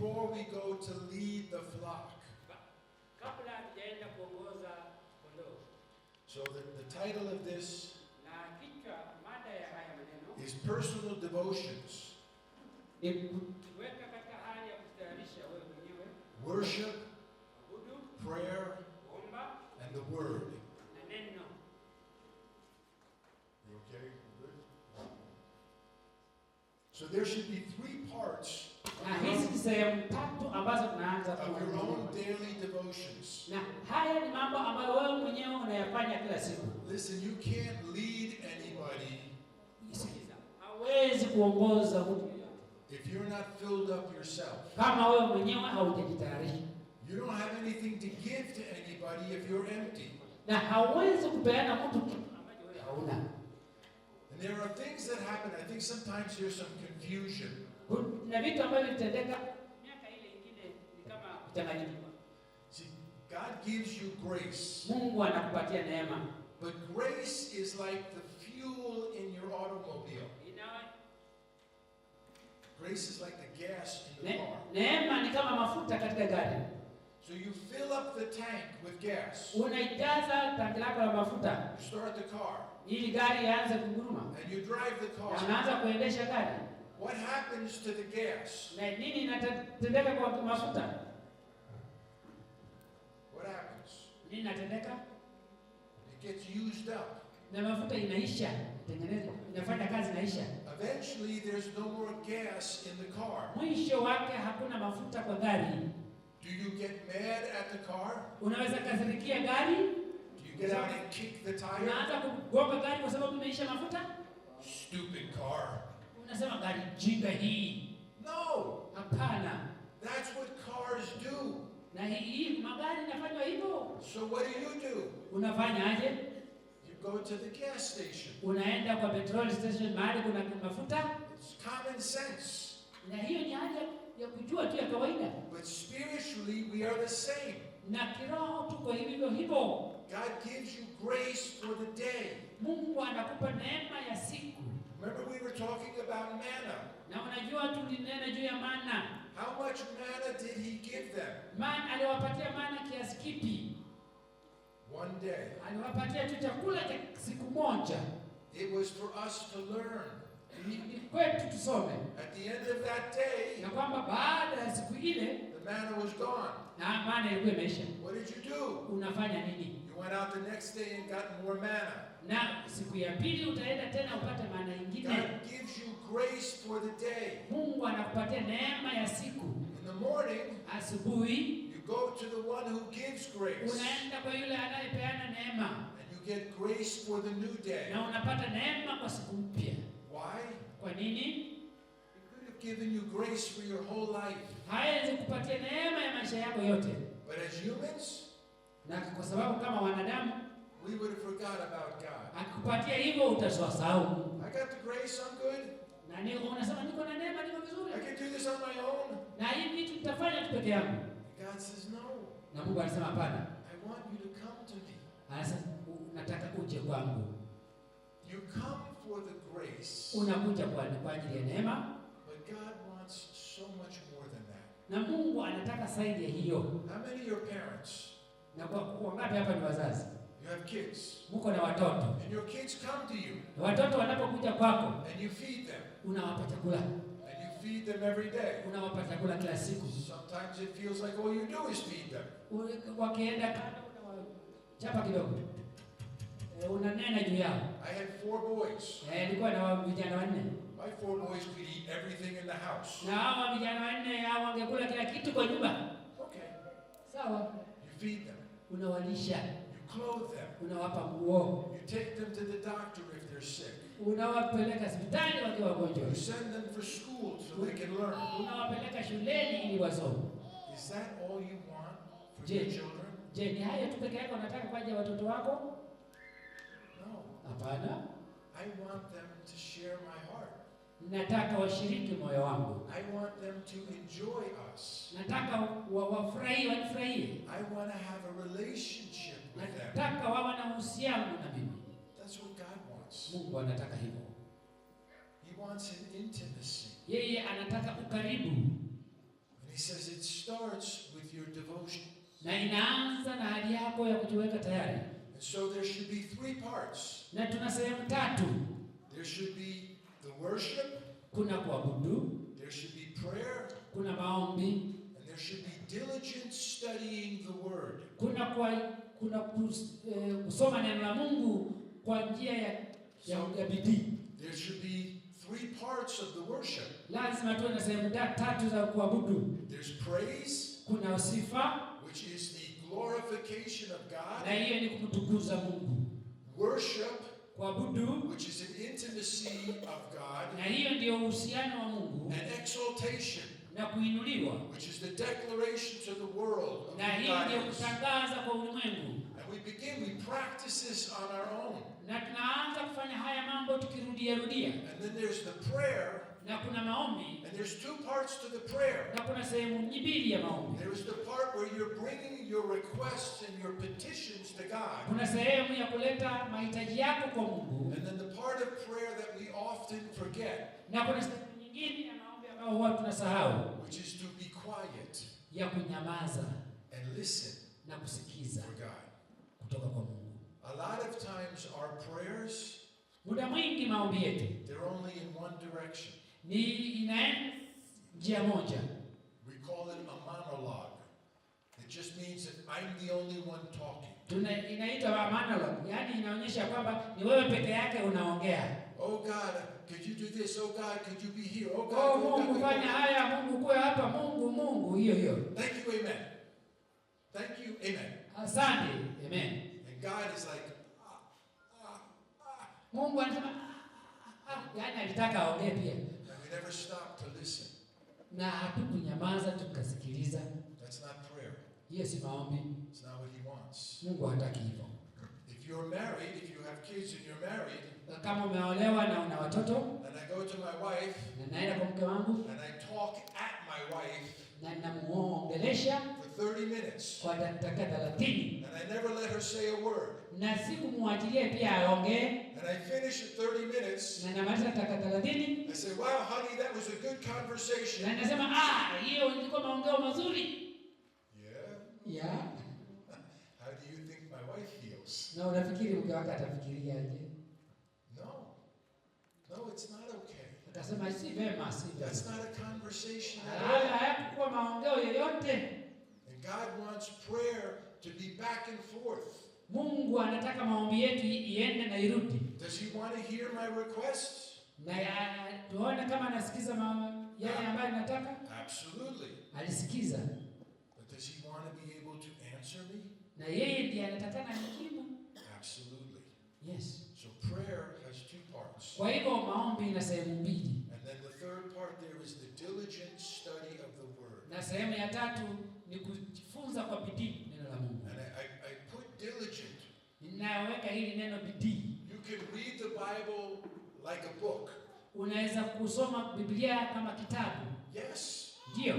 before we go to lead the flock. So the title of this is Personal Devotions. Worship, prayer, and the Word. You okay? Good? So there should be 3 parts of your own daily devotions. Listen, you can't lead anybody if you're not filled up yourself. You don't have anything to give to anybody if you're empty. And there are things that happen. I think sometimes there's some confusion. See, God gives you grace. But grace is like the fuel in your automobile. Grace is like the gas in the car. So you fill up the tank with gas. You start the car. And you drive the car. What happens to the gas? What happens? It gets used up. Eventually there's no more gas in the car. Do you get mad at the car? Do you get out and kick the tire? Stupid car. No. That's what cars do. So what do? You go to the gas station. It's common sense. But spiritually we are the same. God gives you grace for the day. Remember we were talking about manna. How much manna did he give them? One day. It was for us to learn. At the end of that day, the manna was gone. What did you do? You went out the next day and got more manna. God gives you grace for the day. In the morning, you go to the one who gives grace. And you get grace for the new day. Why? He could have given you grace for your whole life. But as humans, we would have forgot about God. I got the grace, I'm good. I can do this on my own. God says no. I want you to come to me. You come for the grace. But God wants so much more than that. How many of your parents? You have kids. And your kids come to you. And you feed them. And you feed them every day. Sometimes it feels like all you do is feed them. I had 4 boys. My 4 boys could eat everything in the house. Okay. You feed them. You clothe them. You take them to the doctor if they're sick. You send them for school so they can learn. Is that all you want for your children? No. I want them to share my heart. I want them to enjoy us. I want to have a relationship with them. That's what God wants. He wants an intimacy. And He says it starts with your devotion. Na inaanza na hali yako ya kujiweka tayari. And so there should be 3 parts. Na tuna sehemu 3. There should be the worship. Kuna kuabudu. There should be prayer. Kuna maombi. And there should be diligent studying the word. Kuna kusoma neno la Mungu kwa njia ya bidii. There should be 3 parts of the worship. Lazima tuwe na sehemu 3 za kuabudu. There's praise. Kuna sifa, which is the glorification of God. Na hiyo ni kumtukuza Mungu. Worship, kuabudu, which is an intimacy of God. Na hiyo ndio uhusiano wa Mungu. And exaltation, na kuinuliwa, which is the declaration to the world of God. Na hiyo ndio kutangaza kwa ulimwengu. And we practice this on our own. Na tunaanza kufanya haya mambo tukirudia. And then there's the prayer. Na kuna maombi. And there's 2 parts to the prayer. Na kuna sehemu mbili ya maombi. There is the part where you're bringing your requests and your petitions to God. Kuna sehemu ya kuleta mahitaji yako kwa Mungu. And then the part of prayer that we often forget. Na kuna sehemu nyingine ya maombi ambayo huwa tunasahau. Which is to be quiet. Ya kunyamaza. And listen. Na kusikiza. For God. Kutoka kwa Mungu. A lot of times our prayers, muda mwingi maombi yetu, they're only in one direction. Ni inaenda njia moja. We call it a monologue. It just means that I'm the only one talking. Inaitwa monologue. Yaani inaonyesha kwamba ni wewe peke yake unaongea. Oh God, could you do this? Oh God, could you be here? Oh God, oh Mungu fanya haya, Mungu kuwe hapa, Mungu hiyo. Thank you, amen. Thank you, amen. Asante, amen. God is like, Mungu anasema, yani alitaka aongee pia. And we never stop to listen. Na hatukunyamaza tukasikiliza. That's not prayer. Hiyo si maombi. It's not what he wants. Mungu hataki hivyo. If you're married, if you have kids and you're married, kama umeolewa na una watoto, and I go to my wife, na naenda kwa mke wangu, and I talk at my wife, na namuongelesha for 30 minutes, kwa dakika 30, and I never let her say a word, na sikumwachilia pia aongee, and I finish at 30 minutes, na namaliza dakika 30, I say, wow honey, that was a good conversation, na nasema hiyo ilikuwa maongeo mazuri. Yeah. How do you think my wife feels? Na unafikiri mke wako atafikiriaje? No, it's not okay. Akasema si vema, si vema. That's not a conversation. Hayakuwa maongeo yoyote. And God wants prayer to be back and forth. Mungu anataka maombi yetu iende na irudi. Does he want to hear my requests? Na tuone kama anasikiza yale ambayo nataka? Absolutely. Alisikiza. But does he want to be able to answer me? Na yeye ndiye anataka nijibu? Absolutely. Yes. So prayer has 2 parts. Kwa hivyo maombi ina sehemu mbili. And then the third part there is the diligent study of the word. Na sehemu ya tatu ni kujifunza kwa bidii neno la Mungu. And I put diligent. Ninaweka hili neno bidii. You can read the Bible like a book. Unaweza kusoma Biblia kama kitabu. Yes. Ndio.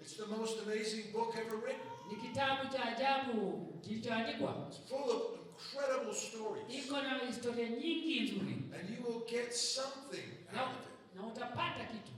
It's the most amazing book ever written. Ni kitabu cha ajabu kilichoandikwa. It's full of incredible stories. Iko na historia nyingi nzuri. And you will get something out of it. Na utapata kitu.